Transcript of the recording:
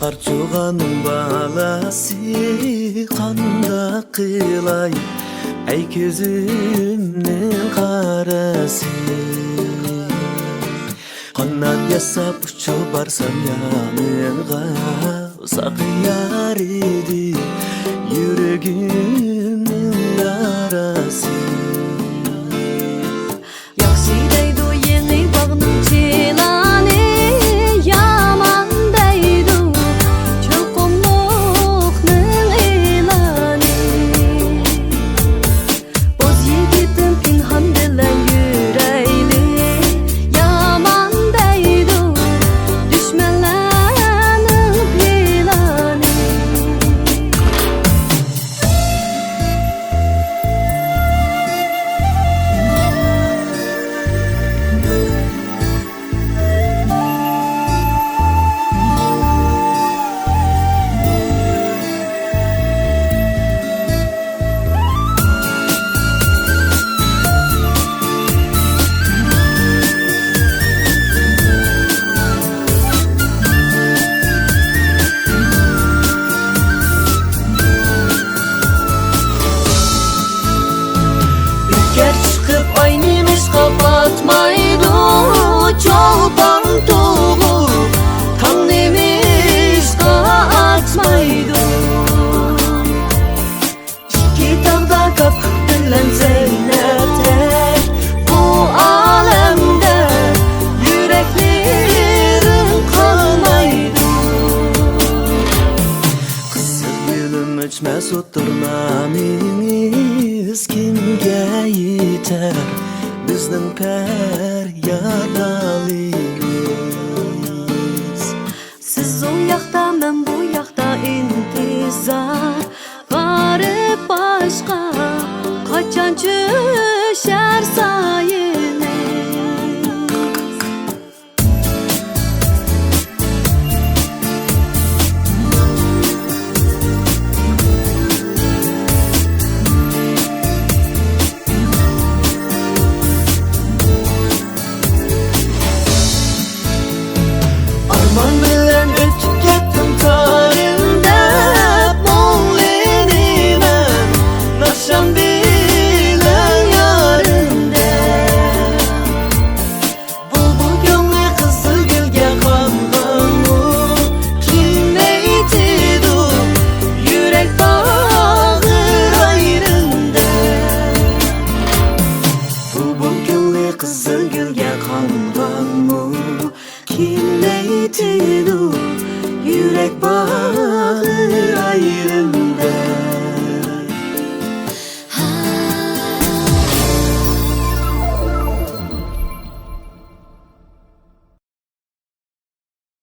Qarçuğanın balası qanda qılay Ey gözümün qarası Qanat yasab uçup barsam yanığa Saqiyar idi yüreğimin yarası Yaxşı deydu yeni bağının çilanı Yaman deydu çoxumluqның ilanı Boz yigitim pinhan bilen yüreğli Yaman deydu düşmenlərinin planı Ülker çıkıp aynımız kapatmaydı Çolpan tuğu Tanrımız kaçmaydı İki tağda kapı bilen cenneter Bu alemde yüreklerim kalmaydı Kızıl gülüm öçmez oturmamız Kimge yeter bizning feryadalimiz Siz o yaxta men bu yaxta intizar Garip başqa Qaçan düşər sayimiz Arman bilen ötüp kettim tarihimde Mollenimen Naşan bilen yarinde Bulbul gönlü kızıl gülge kanganı Kim eytidu yürek bağır ayrında Bulbul gönlü kızıl gülge kanganı Kim eytidu yürek bağır